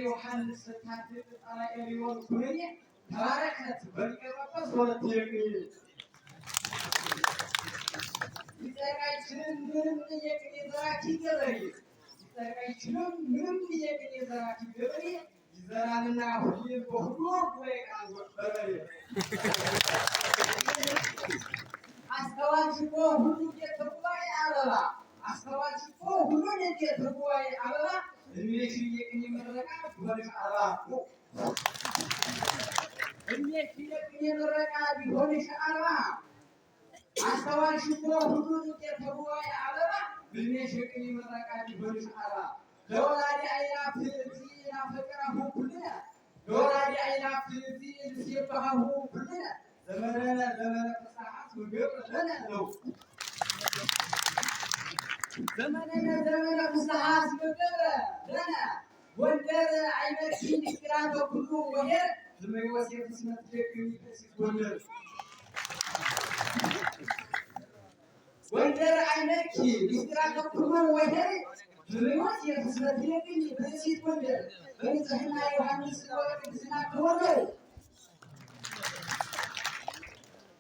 ዮሐንስ ታድቅ አራኤሊዮን ኩነኔ ተባረከት በሚቀርበበት ሁለት የቅኔ ይጠቃችንም ምንም የቅኔ ዘራኪ ገበሬ ይጠቃችንም ምንም የቅኔ ዘራኪ ገበሬ ይዘራልና ሁሌም በሁሉ ጉባኤ ቃል በበሬ አስተዋች እኮ ሁሉ የተጉባኤ አበባ አስተዋች እኮ ሁሉን የተጉባኤ አበባ እድሜሽ የቅኔ ምረቃ ቢሆንሽ አርባ እድሜሽ የቅኔ ምረቃ ቢሆንሽ አርባ አስተዋልሽ እኮ ሁሉን የተጉባኤ አበባ እድሜሽ የቅኔ ምረቃ ቢሆንሽ አርባ ለወላዲ አእላፍ ዚእና ፍቅረሁ ኩልነ ለወላዲ አእላፍ ዚእን ሲባሁ ኩልነ ዘመነ ፍስሐት ወገብረ ለነ ነው ዘመነ ፍስሐት ወገብረ ለነ ጎንደር አይመርኪ ንቅራተ ኩሉ ወሄር ለመወሴት ስመት ደግኝ ሲጎንደር ጎንደር አይመርኪ ንቅራተ ኩሉ ወሄር ለመወሴት ስመት ደግኝ ሲጎንደር በንጽሕና ዮሐንስ ወቅድስና ተወለደ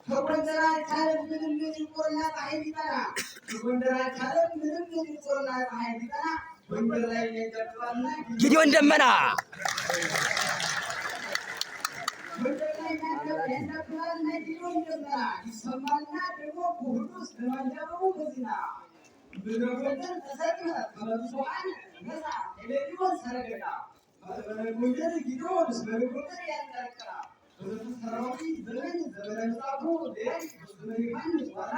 ከጎንደር አካለም ምንም ይቆርና ፀሐይ ቢጠና ከጎንደር አካለም ምንም ይቆርና ፀሐይ ቢጠና ጎንደር ላይ ይገባልና ጊዲዮን ደመና ጎንደር ላይ ይገባልና ጊዲዮን ደመና ይሰማልና ደግሞ ሁሉ ስለማንደሩ በዚና በጎንደር ተሰቅለ ከመብዙኃን ነፃ ኤሌክትሮን ሰረገላ በጎንደር ጊዲዮን በጎንደር ያንጠረቅራ በዘመናዊ ዘመን ዘመናዊ ላይ ዘመናዊ ዋና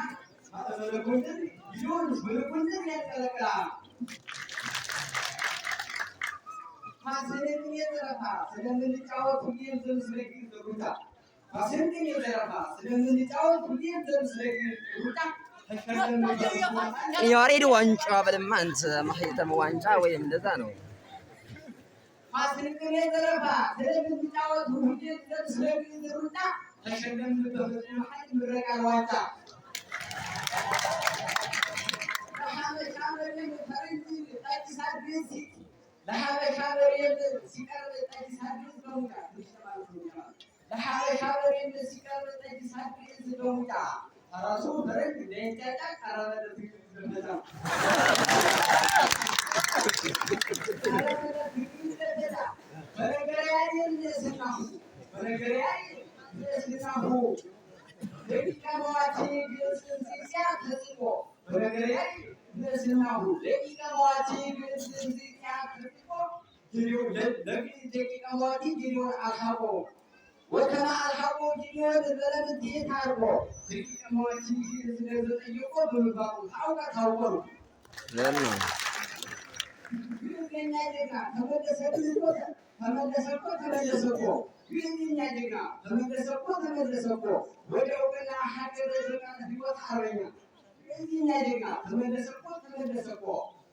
በጎንደር ጊዲዮን በጎንደር ያንጠረቅራ ፋሲልን የዘረፋ ስለምንጫወት ሁሌም ዘም ስለግል ዘሩታ ፋሲልን የዘረፋ ስለምንጫወት ሁሌም ዘም ስለግል ዘሩታ ያሬድ ዋንጫ በለማ አንተ ማህተም ዋንጫ ወይም እንደዛ ነው። ፋሲልን የዘረፋ ስለምንጫወት ሁሌም ዘም ስለግል ዘሩታ ተሸለም በመሐል ምረቃ ዋንጫ ለሐበሻ በረን ፈረንጅ ጠጅ ሳድስ ለሐበሻ በሬን ሲቀርብ ጠጅ ሳድስ በሙጫ ለሐበሻ በሬን ሲቀርብ ጠጅ ሳድስ በሙጫ ራሱ ፈረንጅ ለእንጫጫ ቀረበ ትግል በነገራዬን ስናሁ ደቂቀ መዋቲ ግዕዝን ሲያ ተጽፎ በነገራዬ ስናሁ ደቂቀ መዋቲ ግዕዝን ሲያ ተጽፎ ደቂቀ መዋቲ ጊዲዮን አልሃቦ ወከማ አልሃቦ ጊዲዮን በለምት ታርቦ ደቂቀ መዋቲ ግዕዝን ዘጠየቆ በምባሩ ታውቆ ለምን ግዕዝኛ ጀግና ተመለሰ እኮ ግዕዝኛ ጀግና ተመለሰ እኮ ወደ እውቅና ሀገር በቃ ህይወት አርበኛ ግዕዝኛ ጀግና ተመለሰ እኮ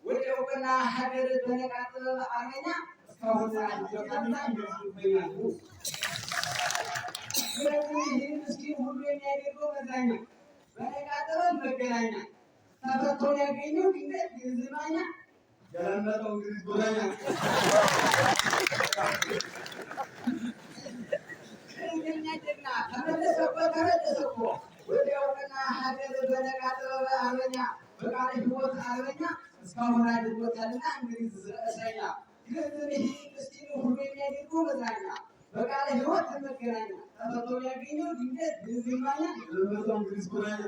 ወደ እውቅና ሀገር በነቃ ጥበብ አርበኛ እስካሁን ይገባልና ይመስሉብኛል። ስለዚህ ይህ ምስኪን ሁሉ የሚያደርገው መዝናኛ በነቃ ጥበብ መገናኛ ተፈቶን ያገኘው ድንገት ግዕዝ ማኛ ገለመጠው ግዕዝ ጎበኛ ግዕዝኛ ጀግና ተመለሰ እኮ ወደ እውቅና ሀገር በነቃ ጥበብ አርበኛ በቃለ ሕይወት አርበኛ እስካሁን አድርጎታልና እንግሊዝ እስረኛ ግዕዝን ይህ ምስኪን ሁሉ የሚያደርገው መዝናኛ በቃለ ሕይወት መገናኛ ተፈቶ ያገኘው ድንገት ግዕዝ ማኛ ገለመጠው እንግሊዝ ጎበኛ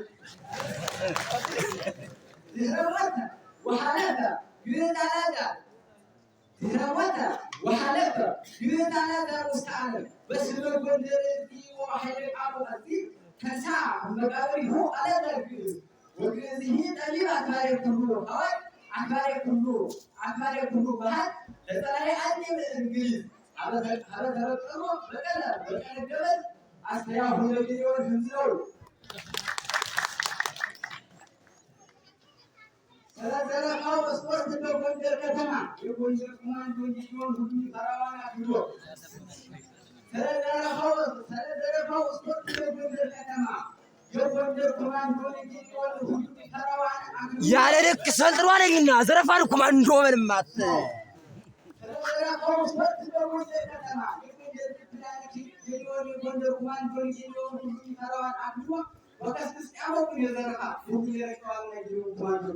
ድህረወተ ወሐለፈ ግዕዝ አላዛር ድህረወተ ወሐለፈ ግዕዝ አላዛር ውስተ ዓለም በስመ ጎንደር ወኃይለ ቃሉ አዚዝ ከሳ መቃብሪሁ አላዛር ግዕዝ ወግዕዝሂ ጠቢብ አክባሬ ኩሉ ሐዋይ አክባሬ ኩሉ ባህል ለፀራይ አድም እንግሊዝ አበተረጥሮ በቀለ ገበዝ አስተያሁ ለጊዜውን ህንዝው ስለዘረፋው ስፖርት በጎንደር ከተማ የጎንደር ኮማንዶ እንዲሆን ሁሉ ተራዋና ብሎ ስለዘረፋው ስፖርት በጎንደር ከተማ የጎንደር ኮማንዶ እንዲሆን ሁሉ ተራዋና ያለ ልክ ሰልጥኗልና ዘረፋን ኮማንዶ መልማት ስለዘረፋው ስፖርት በጎንደር ከተማ የጎንደር ኮማንዶ እንዲሆን ሁሉ ተራዋና ብሎ ወከስስ ያለው የዘረፋ ሁሉ የረከዋል ነው ኮማንዶ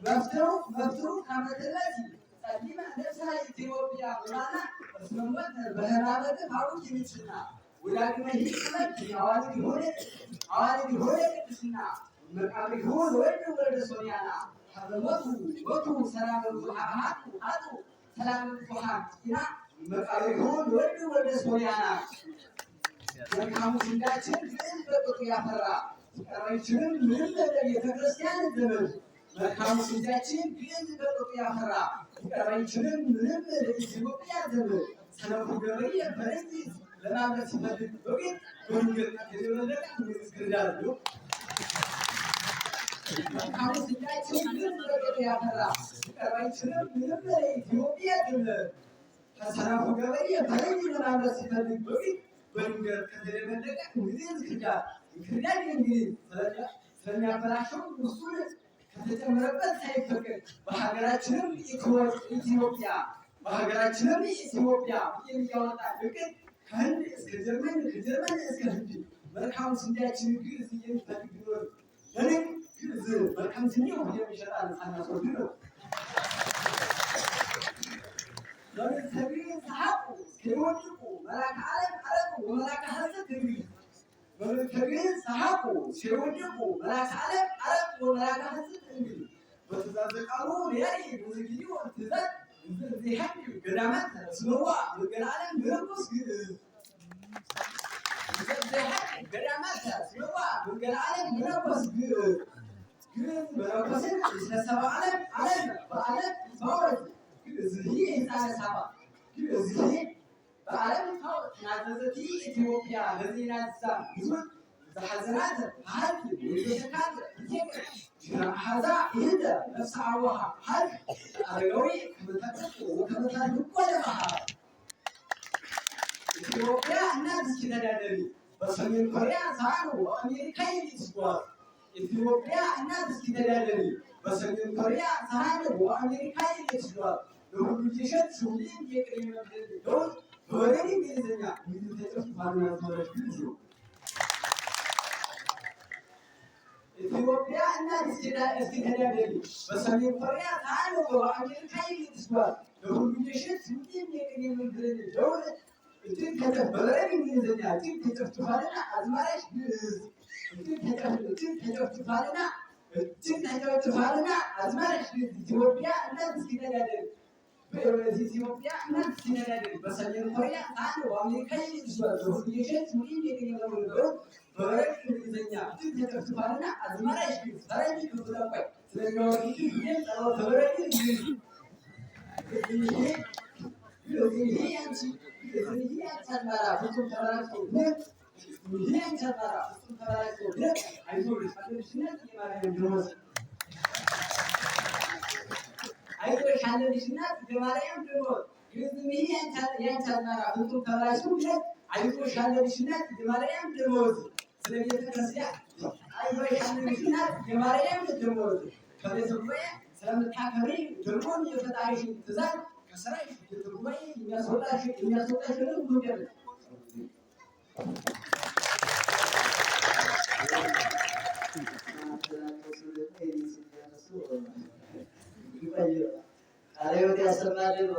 መፍትሩ ካመተላቲ ቀዲማ ነፍሳ ኢትዮጵያ ብላና እስመመት በህራበት ታውቂ ይችላል ወዳግመ ይችላል አዋሊ ሆነ ቅድስና መቃብር ሆነ ወደ ሶኒያና ሀበሞቱ ሰላም ዙሃት አጡ ሰላም ዙሃት ያ መቃብር ሆነ ወደ ሶኒያና መልካሙ ስንዳችን ግን በቁጡ ያፈራ ቀራይችንም ምን ለቤተክርስቲያን ዘመን መልካሙ ስንዳችን ግን በቁጡ ያፈራ ቀራይችንም ምንም ለኢትዮጵያ ዘመን ሰለፉ ገበሬ በረጂ ለማለት ሲፈልግ በቤት ወንጌል የተወለደ ምስክርዳሉ መልካሙ ስንዳችን ግን በቁጡ ያፈራ ቀራይችንም ምንም ለኢትዮጵያ ዘመን ሰለፉ ገበሬ በረጂ ለማለት ሲፈልግ በቤት ወንጌል ከተደመደቀ ክርዳድ እንግዲህ ስለሚያበላሸው እሱን ከተጨመረበት ሳይፈቅድ በሀገራችንም ኢትዮጵያ የሚያወጣ እቅድ ከህንድ እስከ ጀርመን ከጀርመን እስከ ህንድ መልካም ስንዴያችን ግዕዝ የሚፈልግ ቢኖር ለምን ግዕዝ መልካም ስንዴው የሚሸጣል ሳናስወድ ነው። ለምን ተግሪ ሰሐቁ ሲወድቁ መላከ ዓለም አረቁ ወመላከ ሐሰት እንግዲህ በተግሪ ሰሐቁ ሲወድቁ መላከ ዓለም አረቁ ወመላከ ሐሰት እንግዲህ በትእዛዘ ቃሉ ሊያይ ብዙጊዜው ትእዛዝ ዚሐቅ ገዳማት ስመዋ ወገላለም ምርኩስ ግዕዝ ዚሐቅ ገዳማት ስመዋ ወገላለም ምርኩስ ግዕዝ ምርኩስን ስለሰባ ዓለም በዓለም ሰዎች ግዕዝ ህፃነ ሳባ ግዕዝ በዓለም ታወት ናዘዘቲ ኢትዮጵያ ለዜና ዛ ብዙን ዘሐዘናት ሀልት ወይዘካት ሀዛ ይህደ ነፍሰ አዋሃ ሀልት አረጋዊ ከመታጠቁ ወከመታድቆ ለባሃ ኢትዮጵያ እናት እስኪተዳደሪ በሰሜን ኮሪያ ሳኑ አሜሪካ የሚስጓዝ ኢትዮጵያ እናት እስኪተዳደሪ በሰሜን ኮሪያ ሳኑ አሜሪካ የሚስጓዝ ለሁሉ ጀሸት ሹሊን የቅሬ መብደል ደውት በወደድ እንግሊዝኛ እንግሊዝ ተጨፍ ባናዝመረድ ጊዜ ኢትዮጵያ እናት እስኪተዳደሪ በሰሜን ኮሪያ ሳኑ አሜሪካ የሚስጓዝ ለሁሉ ጀሸት ሹሊን የቅሬ መብደል ደውት እጅግ ከተበረድ እንግሊዝኛ እጅግ ተጨፍጭፋልና አዝማራሽ ግዕዝ እጅግ ተጨፍጭፋልና አዝማራሽ ግዕዝ ኢትዮጵያ እናት እስኪተዳደሪ ኢትዮጵያ እናት እስኪተዳደሪ በሰሜን ኮሪያ ሳኑ አሜሪካ የሚስጓዝ ለሁሉ ጀሸት ሹሊን የቅሬ መብደል ደውት በወረድ እንግሊዝኛ እጅግ ተጨፍጭፋልና አዝማራሽ ግዕዝ ፈረንጅ ተጠቋይ ስለሚያወርድ ይህም ጸሎት በወረድ እንግሊዝ ይሄ አንቺ ተባራ ፍጹም ተባራቶ ይሄን ተባራ ፍጹም ተባራቶ አይዞሽ አለሽነት የማርያም ድሮስ አይዞሽ አለሽነት የማርያም ድሮስ ይሄን ተባራ ፍጹም ተባራቶ አይዞሽ አለሽነት የማርያም ድሮስ ስለቤተ ክርስቲያን አይዞሽ አለሽነት የማርያም ድሮስ ከቤተሰቦዬ ስለምታከብሪ ድርጎን የፈጣሪሽ ትእዛዝ ከስራሽ የትርጉማይ የሚያስወጣሽ ሁሉ ገብ ቃለ ሕይወት ያሰማልን።